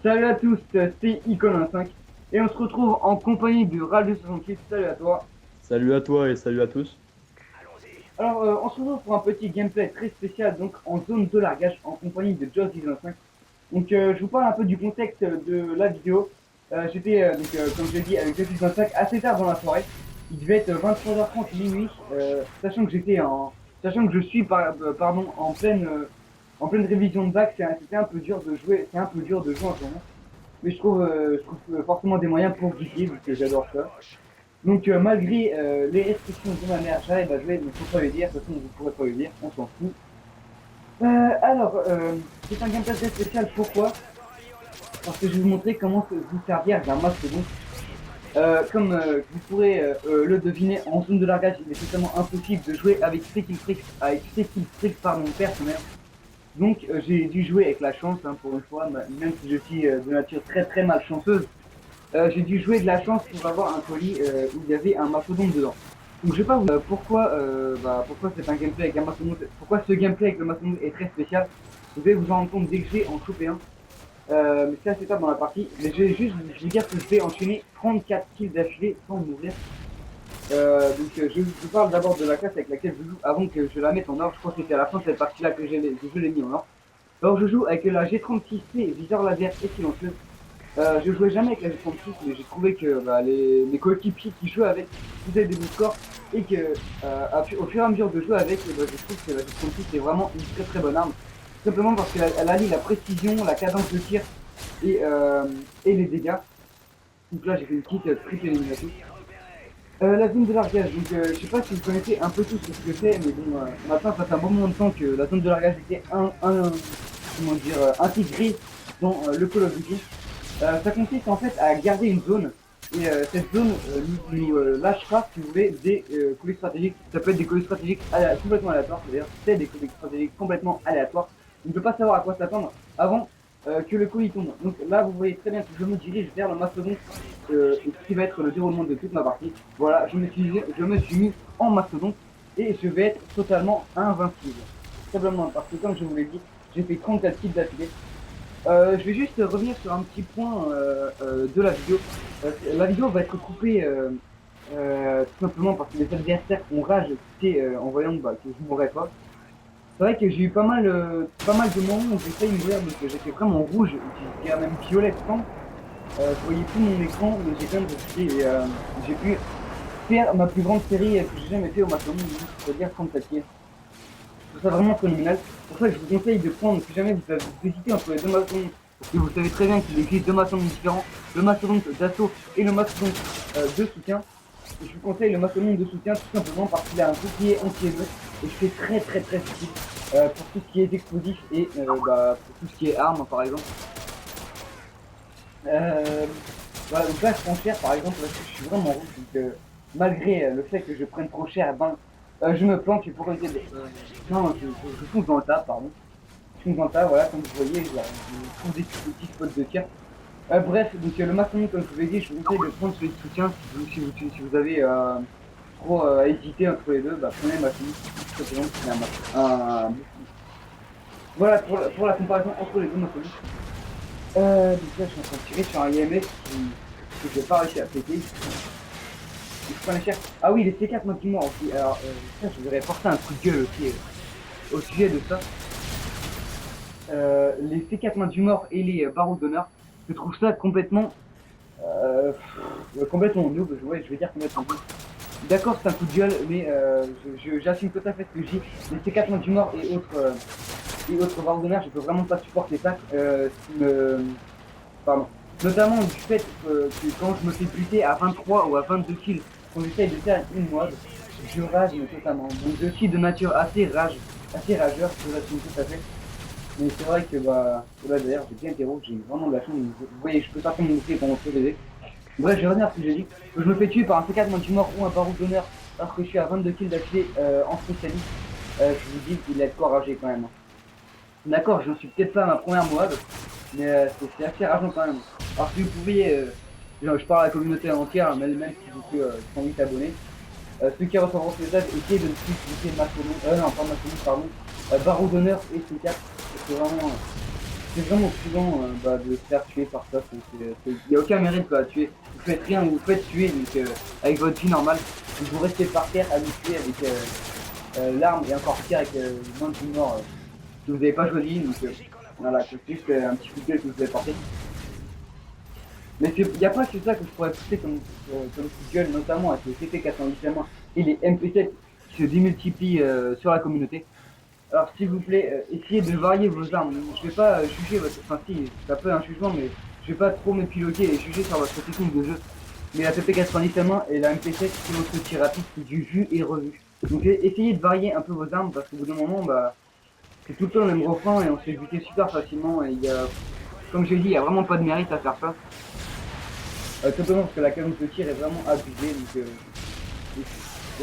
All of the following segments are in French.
Salut à tous, c'est Icon15 et on se retrouve en compagnie de Ral268. Salut à toi. Salut à toi et salut à tous. Alors, on se retrouve pour un petit gameplay très spécial, donc en zone de largage en compagnie de Joss15. Donc, je vous parle un peu du contexte de la vidéo. J'étais, comme je l'ai dit, avec Joss15 assez tard dans la soirée. Il devait être 23h30 minuit, sachant que je suis pardon, en pleine révision de bac. C'était un peu dur de jouer, c'est un peu dur de jouer en ce moment. Mais je trouve forcément des moyens pour geeker, vu que j'adore ça. Donc, malgré les restrictions de ma mère, j'arrive à jouer, mais faut pas le dire, de toute façon, vous ne pourrez pas le dire, on s'en fout. Alors, c'est un gameplay très spécial, pourquoi? Parce que je vais vous montrer comment vous servir d'un mastodonte. Comme vous pourrez le deviner, en zone de largage, il est totalement impossible de jouer avec Skilltrix par mon personnel. Donc, j'ai dû jouer avec la chance, hein, pour une fois, même si je suis de nature très très malchanceuse. J'ai dû jouer de la chance pour avoir un colis où il y avait un mastodonte dedans. Donc je vais pas vous pourquoi c'est un gameplay avec un mastodonte, pourquoi ce gameplay avec le mastodonte est très spécial. Vous allez vous en rendre compte dès que je vais en choper un. Mais c'est assez tard dans la partie. Mais je vais juste vous dire que je vais enchaîner 34 kills d'affilée sans mourir. Je vous parle d'abord de la classe avec laquelle je joue avant que je la mette en ordre. Je crois que c'était à la fin de cette partie là que je l'ai mis en ordre. Alors je joue avec la G36C viseur laser et silencieuse. Je jouais jamais avec la G36, mais j'ai trouvé que les coéquipiers qui jouent avec faisaient des bons scores et que au fur et à mesure de jouer avec, je trouve que la G36 est vraiment une très très bonne arme. Simplement parce qu'elle allie la précision, la cadence de tir et les dégâts. Donc là j'ai fait une petite triple élimination. La zone de largage, donc je sais pas si vous connaissez un peu tout ce que c'est, mais bon, maintenant ça fait un bon moment de temps que la zone de largage était intégrée dans le Call of Duty. Ça consiste en fait à garder une zone et cette zone nous lâchera, si vous voulez, des colis stratégiques. Ça peut être des colis stratégiques complètement aléatoires, c'est-à-dire c'est des colis stratégiques complètement aléatoires. On ne peut pas savoir à quoi s'attendre avant que le colis tombe. Donc là, vous voyez très bien que je me dirige vers le mastodonte qui va être le déroulement de toute ma partie. Voilà, je me suis mis en mastodonte et je vais être totalement invincible. Simplement parce que comme je vous l'ai dit, j'ai fait 34 kills d'affilée. Je vais juste revenir sur un petit point de la vidéo. La vidéo va être coupée tout simplement parce que les adversaires ont rage en voyant que je ne mourrais pas. C'est vrai que j'ai eu pas mal de moments où j'ai failli mourir, donc j'étais vraiment rouge, j'étais même violet sang. Je voyais tout mon écran, mais j'ai quand même réussi et j'ai pu faire ma plus grande série que j'ai jamais fait au maximum, c'est-à-dire 37 kills. Je trouve ça vraiment phénoménal. C'est pour ça que je vous conseille de prendre, si jamais vous hésitez entre les deux mastodontes, parce que vous savez très bien qu'il existe deux mastodontes différents, le mastodonte d'assaut et le mastodonte de soutien. Et je vous conseille le mastodonte de soutien tout simplement parce qu'il a un bouclier anti-émeute et c'est très très très utile pour tout ce qui est explosif et pour tout ce qui est armes par exemple. Euh, voilà, donc là je prends cher par exemple parce que je suis vraiment rouge, donc malgré le fait que je prenne trop cher, je me planque pour éviter de... non, je fonce dans le tas, pardon. Je fonce dans le tas, voilà, comme vous voyez, je trouve des petits spots de tir. Bref, donc le maçonnique, comme je vous l'ai dit, je vous conseille de prendre celui de soutien si vous avez trop à hésiter entre les deux, prenez le maçonnique, tout simplement, c'est un bouclier. Voilà pour la comparaison entre les deux maçonniques. Donc là, je suis en train de tirer sur un IMS que je n'ai pas réussi à péter. Je prenais cher. Ah oui, les C4 Monkey aussi. Alors, ça, je voudrais porter un coup de gueule aussi au sujet de ça. Les C4 mains du mort et les barreaux d'honneur, je trouve ça complètement noob. Ouais, je vais dire complètement noob. D'accord, c'est un coup de gueule, mais j'assume tout à fait ce que je dis. Les C4 mains du mort et autres barreaux d'honneur, je peux vraiment pas supporter ça. Pardon. Notamment du fait que quand je me fais buter à 23 ou à 22 kills, quand j'essaye de faire une mode, je rage mais totalement. Donc je suis de nature assez rageur, je l'assume tout à fait. Mais c'est vrai que là d'ailleurs j'ai bien été rouge, j'ai vraiment de la chance. Vous voyez, je peux pas faire mon bouclier pendant ce bébé. Bref, je vais revenir à ce que j'ai dit. Que je me fais tuer par un C4 du mort ou un barreau d'honneur alors que je suis à 22 kills d'affilée en spécialiste. Je vous dis qu'il a de quoi rager quand même. D'accord, je ne suis peut-être pas à ma première moade, mais c'est assez rageant quand même. Alors si vous pouviez, je parle à la communauté entière, même si vous que 108 abonnés, ceux qui reçoivent ce message, essayez de ne plus utiliser Mastodon, non pas Mastodon, pardon, Barreau d'honneur et C4, c'est vraiment... c'est vraiment prudent de se faire tuer par ça. Il n'y a aucun mérite quoi. Tuer. Vous faites rien, vous faites tuer donc, avec votre vie normale. Donc, vous restez par terre à vous tuer avec l'arme et encore pire avec moins de mort que vous n'avez pas choisi. Donc voilà, c'est juste un petit coup de gueule que vous avez porté. Mais il n'y a pas que ça que je pourrais pousser comme coup de gueule, notamment avec le CP98 et les MP7 qui se démultiplient sur la communauté. Alors, s'il vous plaît, essayez de varier vos armes. Je vais pas juger votre. Enfin, si, ça peut être un jugement, mais je vais pas trop m'épiloguer et juger sur votre technique de jeu. Mais la PP90 et la MP7, c'est votre tir rapide, c'est du vu et revu. Donc, essayez de varier un peu vos armes parce qu'au bout d'un moment, c'est tout le temps le même refrain et on se fait buter super facilement. Et il y a, comme j'ai dit, il y a vraiment pas de mérite à faire ça. Simplement parce que la cadence de tir est vraiment abusée. Donc,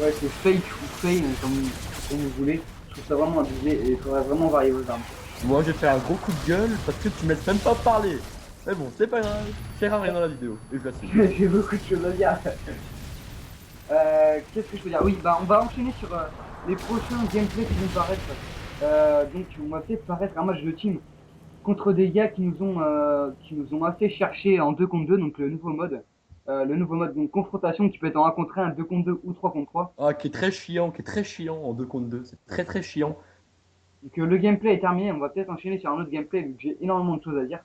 ouais, c'est fake ou fail, comme vous voulez. Je trouve ça vraiment abusé et il faudrait vraiment varier vos armes. Moi, je vais faire un gros coup de gueule parce que tu me laisses même pas parler. Mais bon, c'est pas grave. Je rien dans la vidéo. Et je l'assume. J'ai beaucoup de choses à dire. Qu'est-ce que je peux dire? Oui, on va enchaîner sur les prochains gameplays qui vont paraître. Donc, on va peut-être paraître un match de team contre des gars qui nous ont assez cherché en 2 contre 2, donc le nouveau mode. Le nouveau mode, donc confrontation qui peut être en 1 contre 1, 2 contre 2 ou 3 contre 3. Ah, qui est très chiant en 2 contre 2. C'est très très chiant. Donc, le gameplay est terminé, on va peut-être enchaîner sur un autre gameplay vu que j'ai énormément de choses à dire.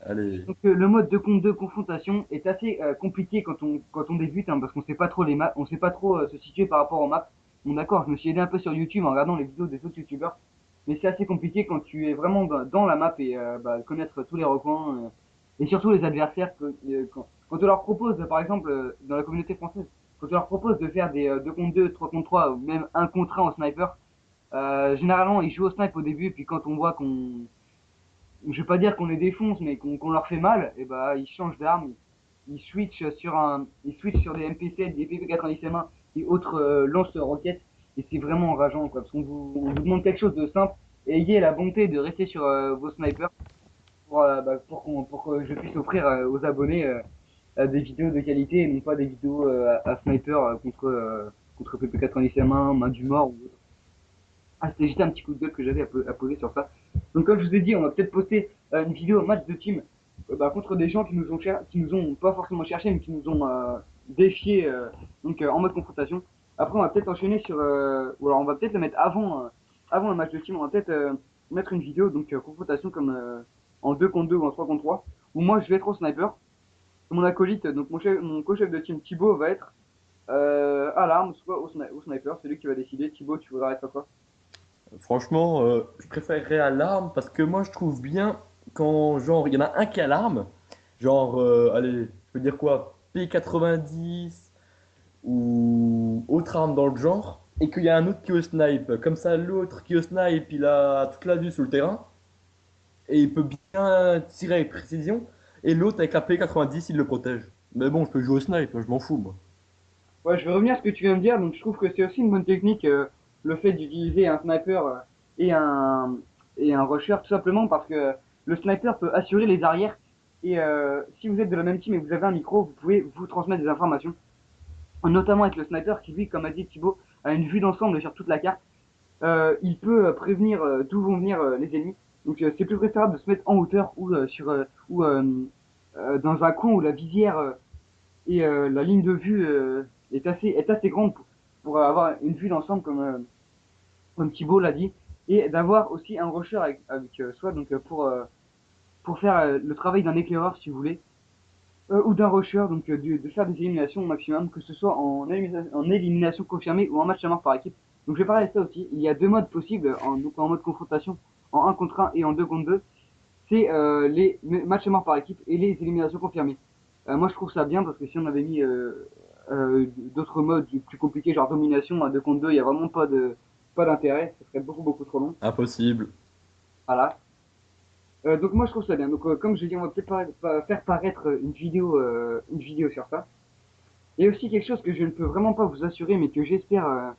Allez. Donc le mode 2 contre 2 confrontation est assez compliqué quand on débute parce qu'on sait pas trop les maps, on sait pas trop se situer par rapport aux maps. Bon d'accord, je me suis aidé un peu sur YouTube en regardant les vidéos des autres youtubeurs, mais c'est assez compliqué quand tu es vraiment dans la map et connaître tous les recoins et surtout les adversaires quand on leur propose par exemple dans la communauté française, quand on leur propose de faire des 2 contre 2, 3 contre 3 ou même un contre 1 en sniper, généralement ils jouent au snipe au début puis quand on voit qu'on je vais pas dire qu'on les défonce, mais qu'on leur fait mal, et ils changent d'arme, ils switchent sur des MP7, des PP90M1 et autres lance-roquettes, et c'est vraiment enrageant, quoi, parce on vous demande quelque chose de simple, et ayez la bonté de rester sur vos snipers pour que je puisse offrir aux abonnés des vidéos de qualité, et non pas des vidéos à sniper contre PP90M1, main du mort ou autre. Ah, c'était juste un petit coup de gueule que j'avais à poser sur ça. Donc comme je vous ai dit, on va peut-être poster une vidéo match de team contre des gens qui nous ont pas forcément cherché, mais qui nous ont défié en mode confrontation. Après, on va peut-être enchaîner sur, ou alors on va peut-être le mettre avant le match de team. On va peut-être mettre une vidéo confrontation comme en 2 contre 2 ou en 3 contre 3 où moi je vais être au sniper. Mon acolyte, donc mon co-chef de team Thibaut va être à l'arme, soit au sniper. C'est lui qui va décider. Thibaut, tu voudrais être à quoi? Franchement, je préférerais à l'arme parce que moi je trouve bien quand, genre, il y en a un qui a l'arme, genre, allez, je peux dire quoi, P90 ou autre arme dans le genre, et qu'il y a un autre qui est au snipe. Comme ça, l'autre qui est au snipe, il a toute la vue sur le terrain et il peut bien tirer avec précision, et l'autre avec la P90, il le protège. Mais bon, je peux jouer au snipe, je m'en fous, moi. Ouais, je vais revenir à ce que tu viens de dire. Donc, je trouve que c'est aussi une bonne technique, le fait d'utiliser un sniper et un et un rusher, tout simplement parce que le sniper peut assurer les arrières. Et si vous êtes de la même team et que vous avez un micro, vous pouvez vous transmettre des informations, notamment avec le sniper qui, lui, comme a dit Thibaut, a une vue d'ensemble sur toute la carte. Il peut prévenir d'où vont venir les ennemis. Donc, c'est plus préférable de se mettre en hauteur ou dans un coin où la visière et la ligne de vue est assez grande pour avoir une vue d'ensemble comme Thibaut l'a dit et d'avoir aussi un rusher avec soi donc pour faire le travail d'un éclaireur si vous voulez ou d'un rusher donc de faire des éliminations au maximum que ce soit en élimination confirmée ou en match à mort par équipe. Donc je vais parler de ça aussi. Il y a deux modes possibles donc en mode confrontation en un contre un et en 2 contre 2. C'est les matchs à mort par équipe et les éliminations confirmées. Moi, je trouve ça bien parce que si on avait mis d'autres modes plus compliqués, genre domination à 2 contre 2, il n'y a vraiment pas d'intérêt. Ce serait beaucoup trop long. Impossible. Voilà. Donc moi, je trouve ça bien. Donc comme je dis, on va peut-être faire paraître une vidéo sur ça. Et aussi quelque chose que je ne peux vraiment pas vous assurer, mais que j'espère,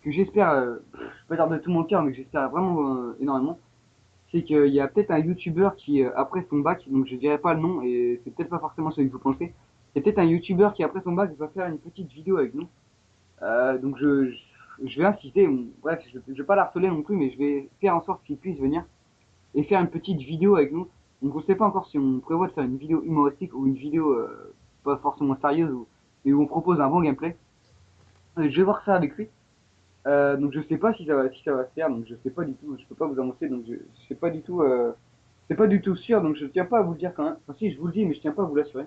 je vais pas dire de tout mon cœur, mais que j'espère vraiment énormément, c'est qu'il y a peut-être un YouTuber qui, après son bac, donc je dirais pas le nom, et c'est peut-être pas forcément celui que vous pensez, il y a peut-être un YouTuber qui, après son bac, va faire une petite vidéo avec nous. Donc je vais insister, bref, je vais pas l'harceler non plus, mais je vais faire en sorte qu'il puisse venir et faire une petite vidéo avec nous. Donc on sait pas encore si on prévoit de faire une vidéo humoristique ou une vidéo pas forcément sérieuse et où on propose un bon gameplay. Je vais voir ça avec lui. Donc je sais pas si ça va se faire, donc je sais pas du tout, je peux pas vous annoncer, donc je sais pas du tout, c'est pas du tout sûr, donc je tiens pas à vous le dire quand même. Enfin si, je vous le dis, mais je tiens pas à vous l'assurer.